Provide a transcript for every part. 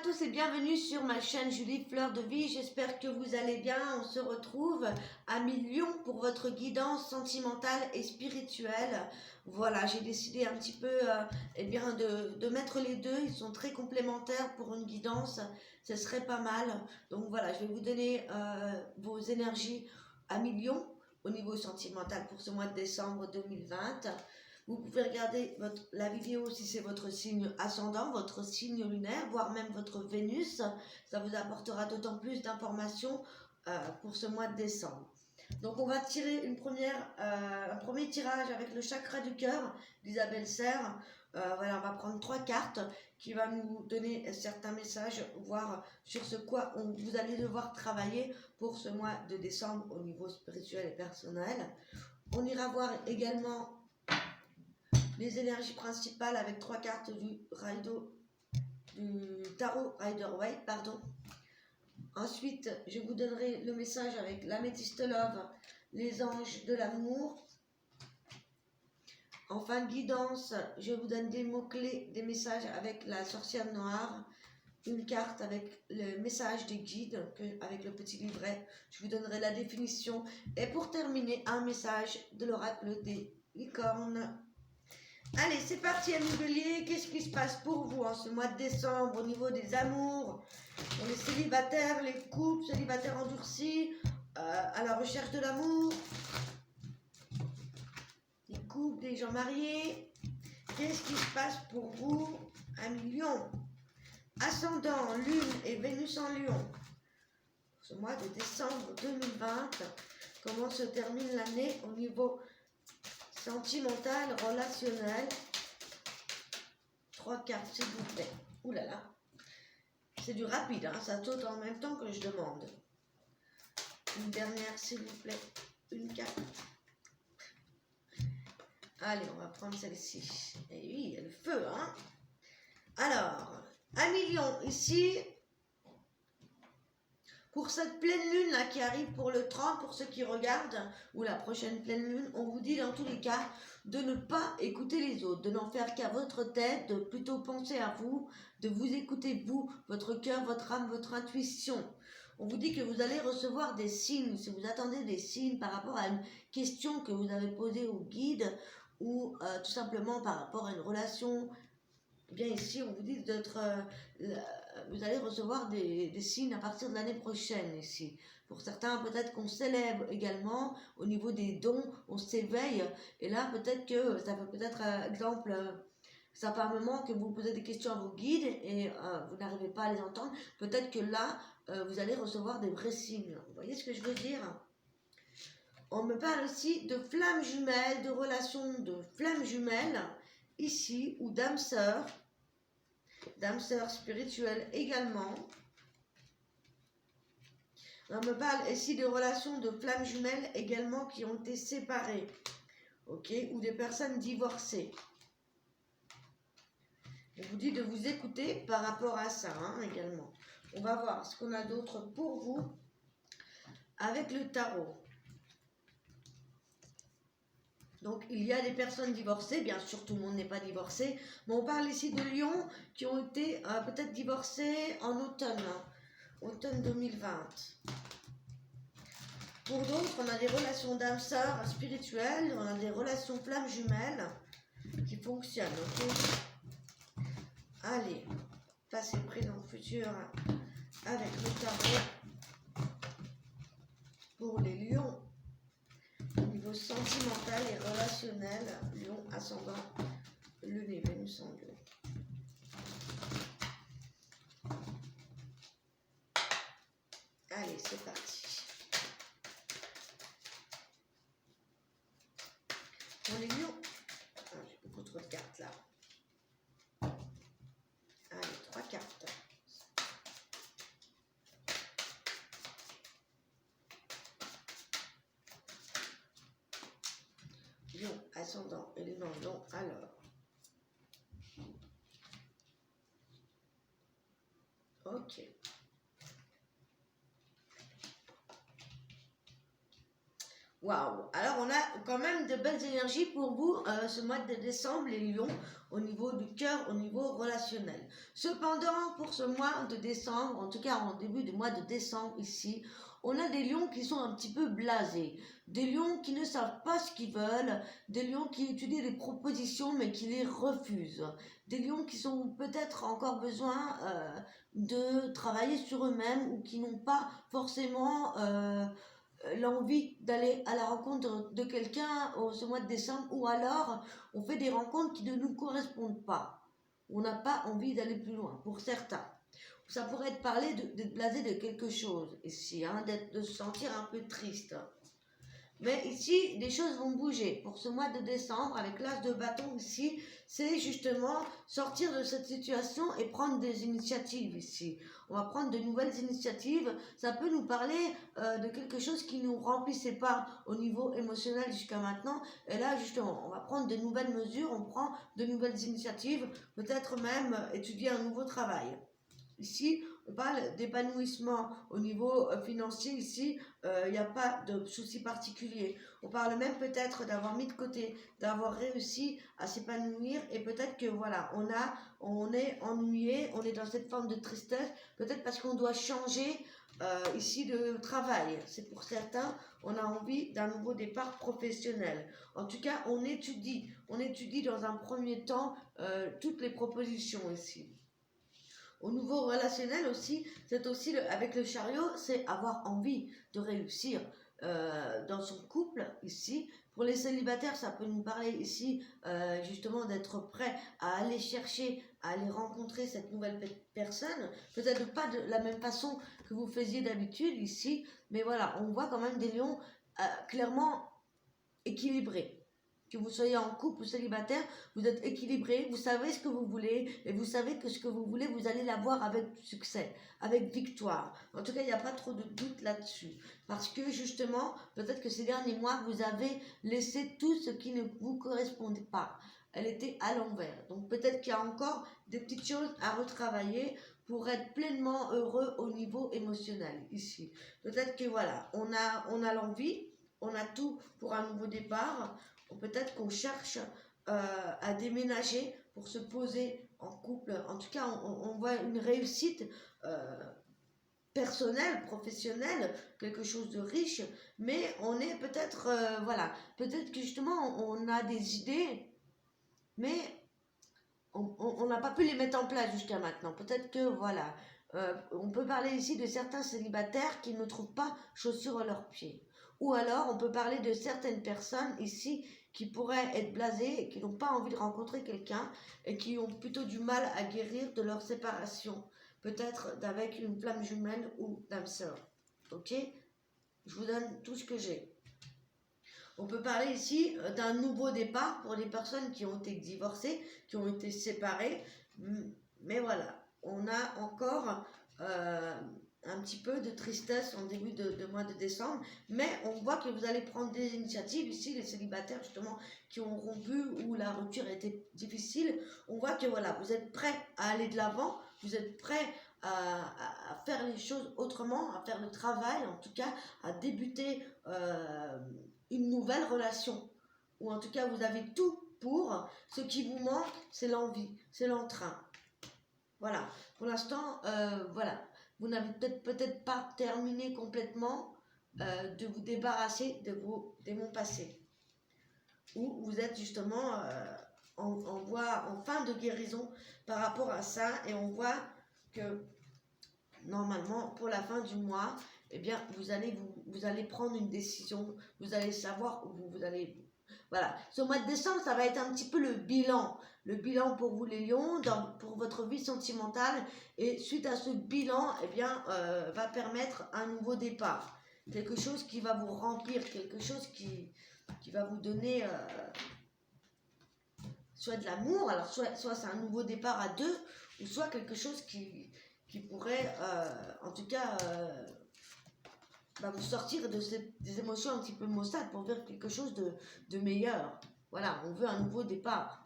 tous et bienvenue sur ma chaîne Julie Fleur de Vie, j'espère que vous allez bien. On se retrouve à Million pour votre guidance sentimentale et spirituelle. Voilà, j'ai décidé un petit peu de mettre les deux, ils sont très complémentaires pour une guidance, ce serait pas mal. Donc voilà, je vais vous donner vos énergies à Million au niveau sentimental pour ce mois de décembre 2020. Vous pouvez regarder la vidéo si c'est votre signe ascendant, votre signe lunaire, voire même votre Vénus. Ça vous apportera d'autant plus d'informations pour ce mois de décembre. Donc on va tirer un premier tirage avec le chakra du cœur d'Isabelle Serre. Voilà, on va prendre 3 cartes qui va nous donner certains messages, voir sur ce quoi vous allez devoir travailler pour ce mois de décembre au niveau spirituel et personnel. On ira voir également les énergies principales avec 3 cartes du tarot Rider-Waite, pardon. Ensuite, je vous donnerai le message avec l'améthyste love, les anges de l'amour. En fin de guidance, je vous donne des mots-clés, des messages avec la sorcière noire, une carte avec le message des guides, avec le petit livret. Je vous donnerai la définition. Et pour terminer, un message de l'oracle des licornes. Allez, c'est parti, amis béliers. Qu'est-ce qui se passe pour vous en ce mois de décembre au niveau des amours, pour les célibataires, les couples, célibataires endurcis, à la recherche de l'amour, les couples, des gens mariés. Qu'est-ce qui se passe pour vous, amis Lion? Ascendant, Lune et Vénus en Lion. Ce mois de décembre 2020, comment se termine l'année au niveau sentimental, relationnel. 3 cartes, s'il vous plaît. Ouh là là. C'est du rapide, hein, ça saute en même temps que je demande. Une dernière, s'il vous plaît. Une carte. Allez, on va prendre celle-ci. Et oui, il y a le feu, hein. Alors, 1 million ici. Pour cette pleine lune là qui arrive pour le 30, pour ceux qui regardent, ou la prochaine pleine lune, on vous dit dans tous les cas de ne pas écouter les autres, de n'en faire qu'à votre tête, de plutôt penser à vous, de vous écouter vous, votre cœur, votre âme, votre intuition. On vous dit que vous allez recevoir des signes, si vous attendez des signes par rapport à une question que vous avez posée au guide, ou tout simplement par rapport à une relation. Bien ici, on vous dit d'être, vous allez recevoir des signes à partir de l'année prochaine ici. Pour certains, peut-être qu'on s'élève également au niveau des dons, on s'éveille. Et là, peut-être que ça peut peut-être, exemple, ça fait un moment que vous posez des questions à vos guides et vous n'arrivez pas à les entendre. Peut-être que là, vous allez recevoir des vrais signes. Vous voyez ce que je veux dire? On me parle aussi de flammes jumelles, de relations de flammes jumelles ici, ou d'âme sœur spirituelle également. On me parle ici de relations de flammes jumelles également qui ont été séparées, ok, ou des personnes divorcées. On vous dit de vous écouter par rapport à ça, hein, également. On va voir ce qu'on a d'autre pour vous avec le tarot. Donc, il y a des personnes divorcées, bien sûr, tout le monde n'est pas divorcé, mais on parle ici de lions qui ont été peut-être divorcés en automne 2020. Pour d'autres, on a des relations d'âme sœur spirituelles, on a des relations flammes jumelles qui fonctionnent, ok? Allez, passé, présent, futur, avec le tarot pour les lions. Au niveau sentimental et relationnel, Lion, ascendant, Lune et Vénus en Lion. Allez, c'est parti. Pour les lions, j'ai beaucoup trop de cartes là. Allez, 3 cartes. Lion, ascendant, élément Lion, alors. Ok. Waouh! Alors, on a quand même de belles énergies pour vous ce mois de décembre, les lions, au niveau du cœur, au niveau relationnel. Cependant, pour ce mois de décembre, en tout cas en début du mois de décembre ici, on a des lions qui sont un petit peu blasés, des lions qui ne savent pas ce qu'ils veulent, des lions qui étudient des propositions mais qui les refusent, des lions qui sont peut-être encore besoin de travailler sur eux-mêmes ou qui n'ont pas forcément l'envie d'aller à la rencontre de quelqu'un ce mois de décembre, ou alors on fait des rencontres qui ne nous correspondent pas. On n'a pas envie d'aller plus loin, pour certains. Ça pourrait être parler d'être blasé de quelque chose ici, hein, de se sentir un peu triste. Mais ici, les choses vont bouger. Pour ce mois de décembre, avec l'as de bâton ici, c'est justement sortir de cette situation et prendre des initiatives ici. On va prendre de nouvelles initiatives. Ça peut nous parler de quelque chose qui ne nous remplissait pas au niveau émotionnel jusqu'à maintenant. Et là, justement, on va prendre de nouvelles mesures, on prend de nouvelles initiatives, peut-être même étudier un nouveau travail. Ici, on parle d'épanouissement au niveau financier. Ici, il n'y a pas de souci particulier. On parle même peut-être d'avoir mis de côté, d'avoir réussi à s'épanouir, et peut-être que voilà, on est ennuyé, on est dans cette forme de tristesse, peut-être parce qu'on doit changer ici de travail. C'est pour certains, on a envie d'un nouveau départ professionnel. En tout cas, on étudie dans un premier temps toutes les propositions ici. Au niveau relationnel aussi, c'est aussi avec le chariot, c'est avoir envie de réussir dans son couple ici. Pour les célibataires, ça peut nous parler ici justement d'être prêt à aller chercher, à aller rencontrer cette nouvelle personne. Peut-être pas de la même façon que vous faisiez d'habitude ici, mais voilà, on voit quand même des lions clairement équilibrés. Que vous soyez en couple ou célibataire, vous êtes équilibré, vous savez ce que vous voulez, et vous savez que ce que vous voulez, vous allez l'avoir avec succès, avec victoire. En tout cas, il n'y a pas trop de doute là-dessus. Parce que justement, peut-être que ces derniers mois, vous avez laissé tout ce qui ne vous correspondait pas. Elle était à l'envers. Donc peut-être qu'il y a encore des petites choses à retravailler pour être pleinement heureux au niveau émotionnel ici. Peut-être que voilà, on a l'envie, on a tout pour un nouveau départ. Peut-être qu'on cherche à déménager pour se poser en couple. En tout cas, on voit une réussite personnelle, professionnelle, quelque chose de riche, mais on est peut-être, voilà, peut-être que justement on a des idées, mais on n'a pas pu les mettre en place jusqu'à maintenant. Peut-être que, voilà, on peut parler ici de certains célibataires qui ne trouvent pas chaussures à leurs pieds. Ou alors, on peut parler de certaines personnes ici qui pourraient être blasées et qui n'ont pas envie de rencontrer quelqu'un et qui ont plutôt du mal à guérir de leur séparation. Peut-être avec une flamme jumelle ou d'âme sœur. Ok? Je vous donne tout ce que j'ai. On peut parler ici d'un nouveau départ pour les personnes qui ont été divorcées, qui ont été séparées. Mais voilà, on a encore un petit peu de tristesse en début de mois de décembre. Mais on voit que vous allez prendre des initiatives ici, les célibataires justement qui ont rompu ou la rupture était difficile. On voit que voilà, vous êtes prêts à aller de l'avant, vous êtes prêts à faire les choses autrement, à faire le travail, en tout cas à débuter une nouvelle relation, ou en tout cas vous avez tout pour. Ce qui vous manque, c'est l'envie, c'est l'entrain. Voilà, pour l'instant, voilà, vous n'avez peut-être pas terminé complètement de vous débarrasser de vos démons passés, ou vous êtes justement en fin de guérison par rapport à ça, et on voit que normalement pour la fin du mois, eh bien, vous allez prendre une décision, vous allez savoir où vous allez. Voilà, ce mois de décembre, ça va être un petit peu le bilan pour vous les lions, pour votre vie sentimentale, et suite à ce bilan, eh bien, va permettre un nouveau départ, quelque chose qui va vous remplir, quelque chose qui va vous donner soit de l'amour, alors soit c'est un nouveau départ à deux, ou soit quelque chose qui pourrait, en tout cas, vous sortir des émotions un petit peu maussades pour faire quelque chose de meilleur. Voilà, on veut un nouveau départ.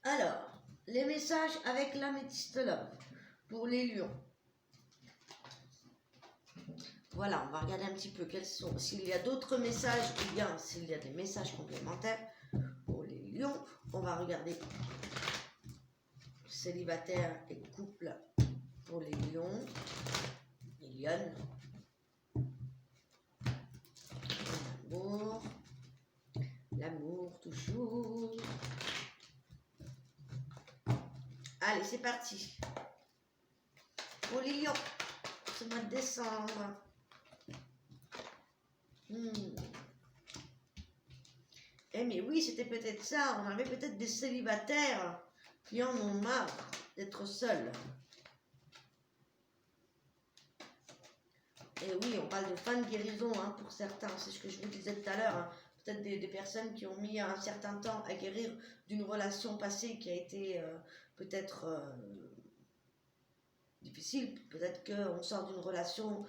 Alors, les messages avec l'améthyste love pour les lions. Voilà, on va regarder un petit peu quels sont, s'il y a d'autres messages ou bien s'il y a des messages complémentaires pour les lions. On va regarder célibataire et couple pour les lions, les lionnes. L'amour toujours. Allez, c'est parti. Pour les lions, ce mois de décembre. Eh mais oui, c'était peut-être ça. On avait peut-être des célibataires qui en ont marre d'être seuls. Et oui, on parle de fin de guérison pour certains. C'est ce que je vous disais tout à l'heure. Peut-être des personnes qui ont mis un certain temps à guérir d'une relation passée qui a été peut-être difficile. Peut-être qu'on sort d'une relation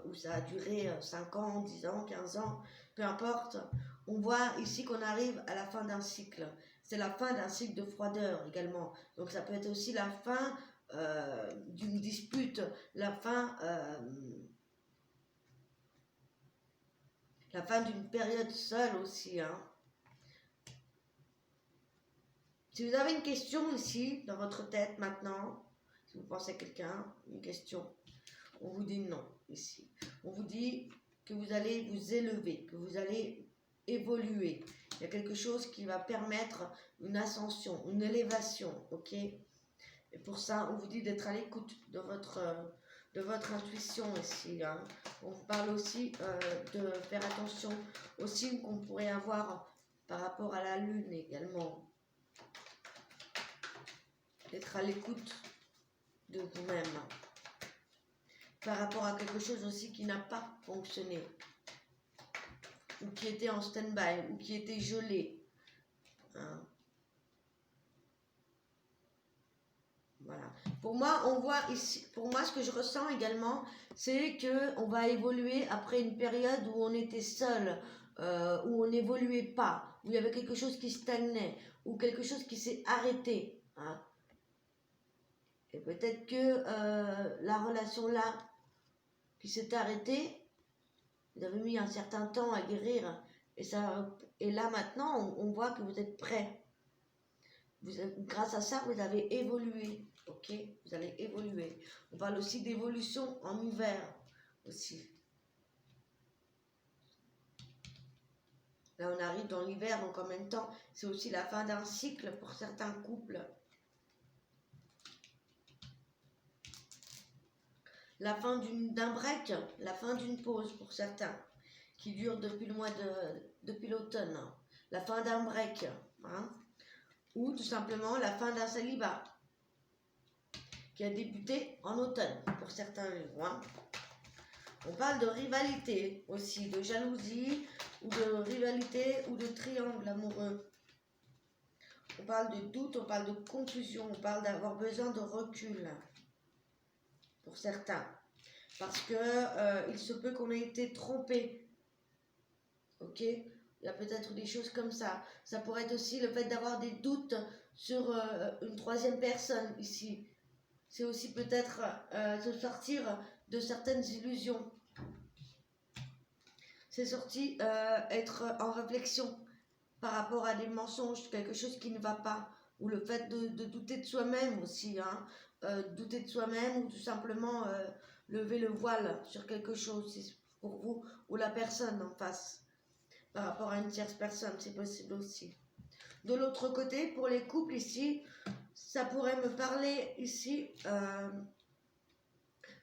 où ça a duré 5 ans, 10 ans, 15 ans, peu importe. On voit ici qu'on arrive à la fin d'un cycle. C'est la fin d'un cycle de froideur également. Donc ça peut être aussi la fin d'une dispute, la fin d'une période seule aussi. Si vous avez une question ici, dans votre tête maintenant, si vous pensez à quelqu'un, une question, on vous dit non ici. On vous dit que vous allez vous élever, que vous allez évoluer. Il y a quelque chose qui va permettre une ascension, une élévation, ok? Et pour ça, on vous dit d'être à l'écoute de votre intuition ici. On vous parle aussi de faire attention aux signes qu'on pourrait avoir par rapport à la lune également. D'être à l'écoute de vous-même. Par rapport à quelque chose aussi qui n'a pas fonctionné. Ou qui était en stand-by, ou qui était gelé. Voilà. Pour moi, on voit ici, pour moi, ce que je ressens également, c'est que on va évoluer après une période où on était seul, où on n'évoluait pas, où il y avait quelque chose qui stagnait, ou quelque chose qui s'est arrêté. Et peut-être que la relation là, qui s'est arrêtée, vous avez mis un certain temps à guérir, et là maintenant, on voit que vous êtes prêt. Grâce à ça, vous avez évolué. Ok, vous allez évoluer. On parle aussi d'évolution en hiver aussi. Là, on arrive dans l'hiver, donc en même temps, c'est aussi la fin d'un cycle pour certains couples. La fin d'un break, la fin d'une pause pour certains, qui dure depuis l'automne. La fin d'un break, ou tout simplement la fin d'un célibat qui a débuté en automne pour certains livres. On parle de rivalité aussi, de jalousie, ou de rivalité, ou de triangle amoureux. On parle de doute, on parle de confusion, on parle d'avoir besoin de recul pour certains. Parce que il se peut qu'on ait été trompé. Ok ? Il y a peut-être des choses comme ça. Ça pourrait être aussi le fait d'avoir des doutes sur une troisième personne ici. C'est aussi peut-être se sortir de certaines illusions. C'est sorti être en réflexion par rapport à des mensonges, quelque chose qui ne va pas. Ou le fait de douter de soi-même aussi. Douter de soi-même ou tout simplement lever le voile sur quelque chose pour vous ou la personne en face. Par rapport à une tierce personne, c'est possible aussi. De l'autre côté, pour les couples ici, ça pourrait me parler ici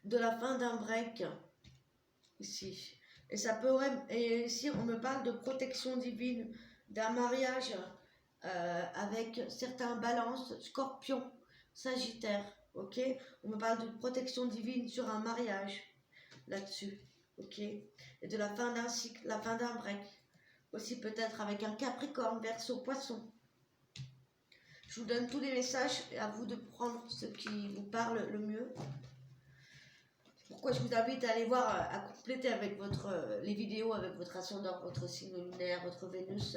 de la fin d'un break ici. Et ça pourrait, et ici on me parle de protection divine, d'un mariage avec certains balances, scorpion, sagittaire, ok. On me parle de protection divine sur un mariage là-dessus, ok. Et de la fin d'un cycle, la fin d'un break. Aussi peut-être avec un Capricorne, Verseau, Poisson. Je vous donne tous les messages et à vous de prendre ce qui vous parle le mieux. Pourquoi je vous invite à aller voir, à compléter avec les vidéos avec votre ascendant, votre signe lunaire, votre Vénus.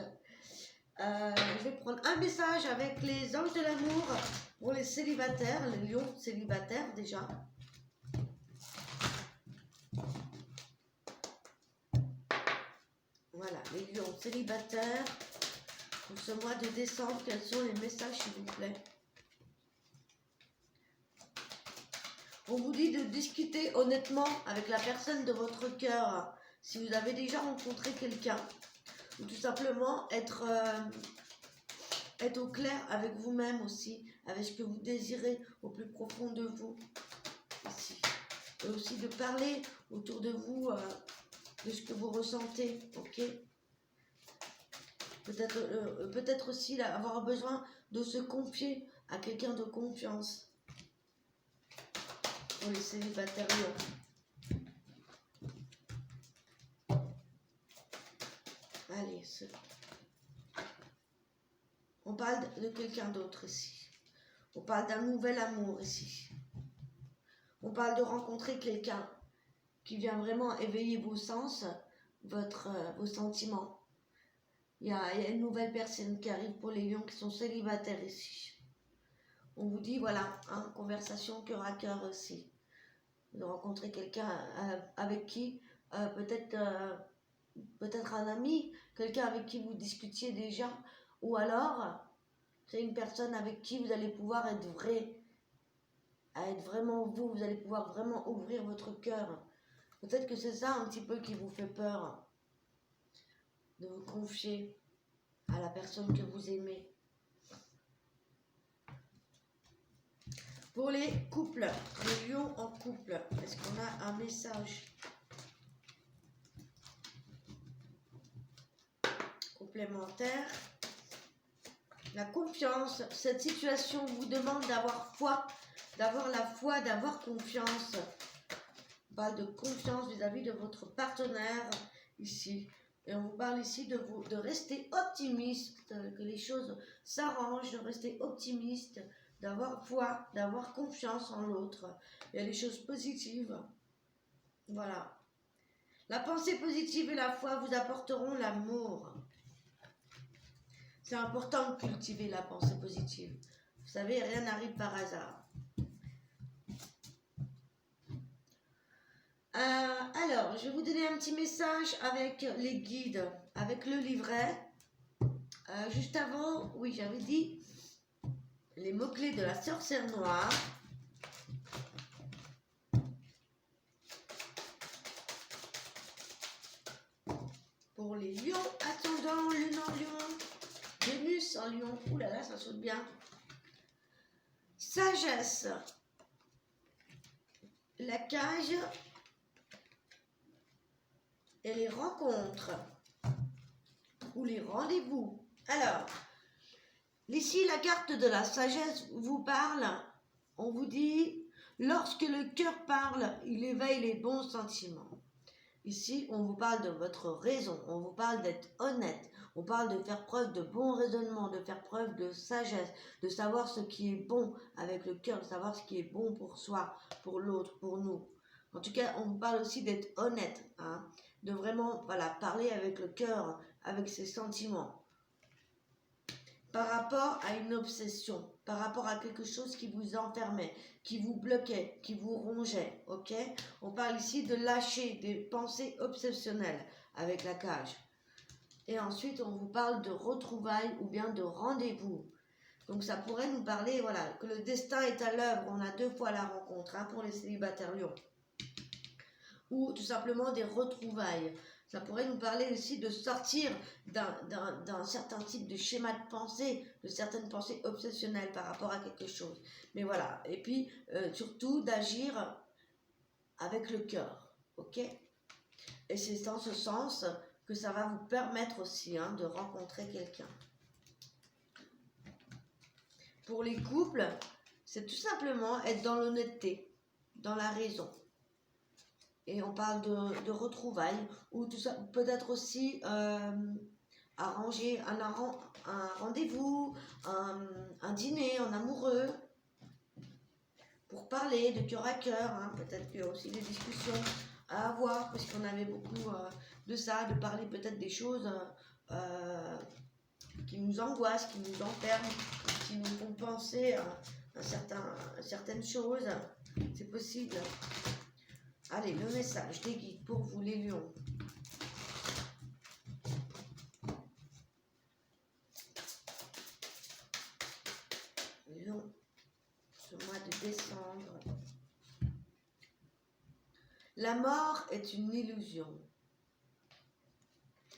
Je vais prendre un message avec les anges de l'amour pour les célibataires, les lions célibataires déjà. Les lions célibataires, pour ce mois de décembre, quels sont les messages, s'il vous plaît? On vous dit de discuter honnêtement avec la personne de votre cœur. Si vous avez déjà rencontré quelqu'un, ou tout simplement être au clair avec vous-même aussi, avec ce que vous désirez au plus profond de vous. Ici. Et aussi de parler autour de vous de ce que vous ressentez, ok? Peut-être aussi là, avoir besoin de se confier à quelqu'un de confiance. Pour les célibataires lions. Allez, on parle de quelqu'un d'autre ici. On parle d'un nouvel amour ici. On parle de rencontrer quelqu'un qui vient vraiment éveiller vos sens, vos sentiments. Il y a une nouvelle personne qui arrive pour les lions qui sont célibataires ici. On vous dit, voilà, hein, conversation cœur à cœur aussi. De rencontrer quelqu'un avec qui, peut-être un ami, quelqu'un avec qui vous discutiez déjà, ou alors c'est une personne avec qui vous allez pouvoir être vrai, à être vraiment vous, vous allez pouvoir vraiment ouvrir votre cœur. Peut-être que c'est ça un petit peu qui vous fait peur, de vous confier à la personne que vous aimez. Pour les couples, les lions en couple, est-ce qu'on a un message complémentaire? La confiance, cette situation vous demande d'avoir foi, d'avoir la foi, d'avoir confiance. On parle de confiance vis-à-vis de votre partenaire ici. Et on vous parle ici de rester optimiste, que les choses s'arrangent, de rester optimiste, d'avoir foi, d'avoir confiance en l'autre. Il y a des choses positives. Voilà. La pensée positive et la foi vous apporteront l'amour. C'est important de cultiver la pensée positive. Vous savez, rien n'arrive par hasard. Alors, je vais vous donner un petit message avec les guides, avec le livret. Juste avant, oui, j'avais dit les mots-clés de la sorcière noire. Pour les lions, ascendant, lune en lion, Vénus en lion. Ouh là là, ça saute bien. Sagesse. La cage et les rencontres ou les rendez-vous. Alors, ici, la carte de la sagesse vous parle. On vous dit, lorsque le cœur parle, il éveille les bons sentiments. Ici, on vous parle de votre raison, on vous parle d'être honnête, on parle de faire preuve de bon raisonnement, de faire preuve de sagesse, de savoir ce qui est bon avec le cœur, de savoir ce qui est bon pour soi, pour l'autre, pour nous. En tout cas, on vous parle aussi d'être honnête, hein, de vraiment parler avec le cœur, avec ses sentiments. Par rapport à une obsession, par rapport à quelque chose qui vous enfermait, qui vous bloquait, qui vous rongeait, ok? On parle ici de lâcher des pensées obsessionnelles avec la cage. Et ensuite, on vous parle de retrouvailles ou bien de rendez-vous. Donc ça pourrait nous parler, voilà, que le destin est à l'œuvre. On a 2 fois la rencontre, hein, pour les célibataires lions. Ou tout simplement des retrouvailles. Ça pourrait nous parler aussi de sortir d'un certain type de schéma de pensée, de certaines pensées obsessionnelles par rapport à quelque chose. Mais voilà, et puis surtout d'agir avec le cœur, ok? Et c'est dans ce sens que ça va vous permettre aussi, hein, de rencontrer quelqu'un. Pour les couples, c'est tout simplement être dans l'honnêteté, dans la raison. Et on parle de retrouvailles, ou tout ça, peut-être aussi arranger un rendez-vous, un dîner en amoureux, pour parler de cœur à cœur, hein. Peut-être qu'il y a aussi des discussions à avoir, parce qu'on avait beaucoup de ça, de parler peut-être des choses qui nous angoissent, qui nous enferment, qui nous font penser à certaines choses. C'est possible. Allez, le message des guides pour vous les lions. descendre. La mort est une illusion.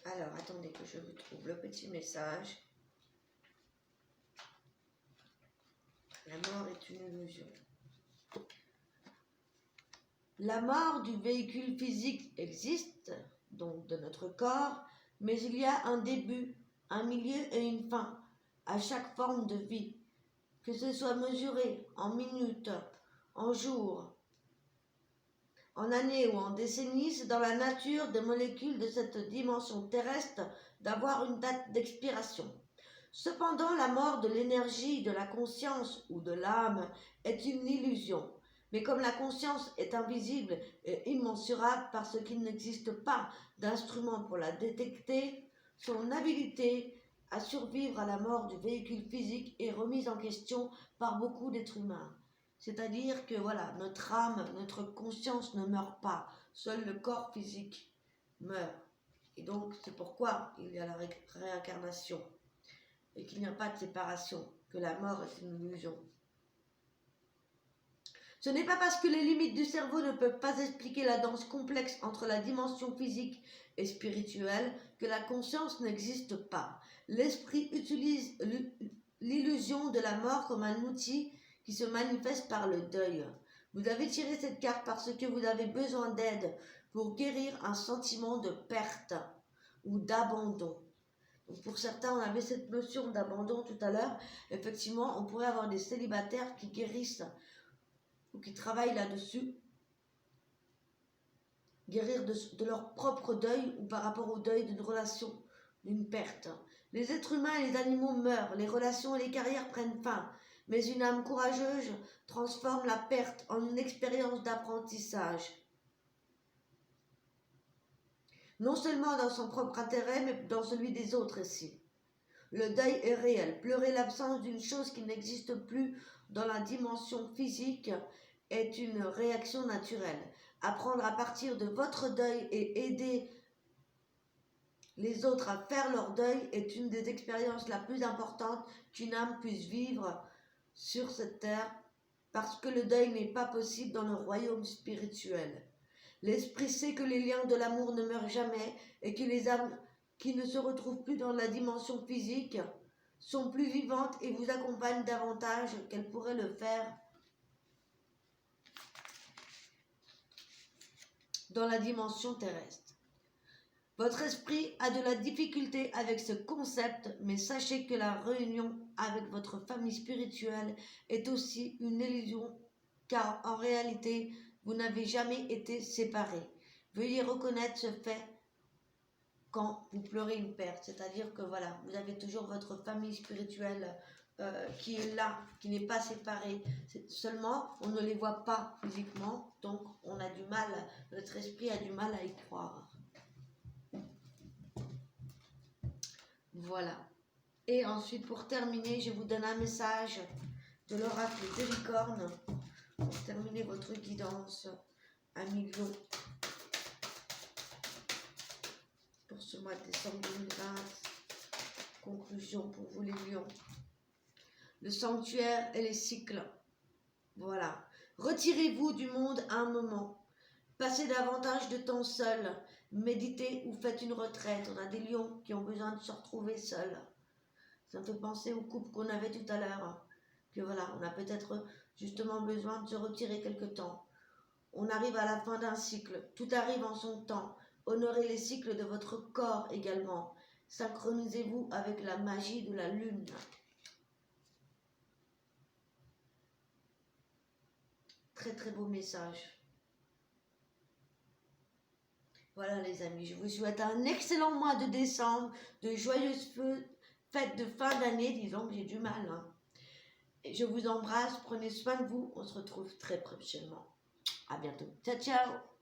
Alors, attendez que je vous trouve le petit message. La mort est une illusion. La mort du véhicule physique existe, donc de notre corps, mais il y a un début, un milieu et une fin à chaque forme de vie, que ce soit mesuré en minutes, en jours, en années ou en décennies. C'est dans la nature des molécules de cette dimension terrestre d'avoir une date d'expiration. Cependant, la mort de l'énergie, de la conscience ou de l'âme est une illusion. Mais comme la conscience est invisible et immensurable parce qu'il n'existe pas d'instrument pour la détecter, son habilité à survivre à la mort du véhicule physique est remise en question par beaucoup d'êtres humains. C'est-à-dire que voilà, notre âme, notre conscience ne meurt pas, seul le corps physique meurt. Et donc c'est pourquoi il y a la réincarnation et qu'il n'y a pas de séparation, que la mort est une illusion. Ce n'est pas parce que les limites du cerveau ne peuvent pas expliquer la danse complexe entre la dimension physique et spirituelle que la conscience n'existe pas. L'esprit utilise l'illusion de la mort comme un outil qui se manifeste par le deuil. Vous avez tiré cette carte parce que vous avez besoin d'aide pour guérir un sentiment de perte ou d'abandon. Donc pour certains, on avait cette notion d'abandon tout à l'heure. Effectivement, on pourrait avoir des célibataires qui guérissent ou qui travaillent là-dessus, guérir de leur propre deuil ou par rapport au deuil d'une relation, d'une perte. Les êtres humains et les animaux meurent, les relations et les carrières prennent fin, mais une âme courageuse transforme la perte en une expérience d'apprentissage. Non seulement dans son propre intérêt, mais dans celui des autres aussi. Le deuil est réel. Pleurer l'absence d'une chose qui n'existe plus dans la dimension physique est une réaction naturelle. Apprendre à partir de votre deuil et aider les autres à faire leur deuil est une des expériences la plus importantes qu'une âme puisse vivre sur cette terre, parce que le deuil n'est pas possible dans le royaume spirituel. L'esprit sait que les liens de l'amour ne meurent jamais et que les âmes qui ne se retrouvent plus dans la dimension physique sont plus vivantes et vous accompagnent davantage qu'elles pourraient le faire dans la dimension terrestre. Votre esprit a de la difficulté avec ce concept, mais sachez que la réunion avec votre famille spirituelle est aussi une illusion, car en réalité, vous n'avez jamais été séparés. Veuillez reconnaître ce fait quand vous pleurez une perte, c'est-à-dire que voilà, vous avez toujours votre famille spirituelle qui est là, qui n'est pas séparée. Seulement, on ne les voit pas physiquement, donc on a du mal, notre esprit a du mal à y croire. Voilà. Et ensuite, pour terminer, je vous donne un message de l'oracle des licornes pour terminer votre guidance à million pour ce mois de décembre 2020. Conclusion pour vous les lions. Le sanctuaire et les cycles. Voilà. Retirez-vous du monde un moment. Passez davantage de temps seul. Méditez ou faites une retraite. On a des lions qui ont besoin de se retrouver seuls. Ça me fait penser au couple qu'on avait tout à l'heure. Que voilà, on a peut-être justement besoin de se retirer quelque temps. On arrive à la fin d'un cycle. Tout arrive en son temps. Honorez les cycles de votre corps également. Synchronisez-vous avec la magie de la lune. Très très beau message. Voilà les amis, je vous souhaite un excellent mois de décembre, de joyeuses fêtes de fin d'année, disons que j'ai du mal. Et je vous embrasse, prenez soin de vous, on se retrouve très prochainement. À bientôt. Ciao ciao.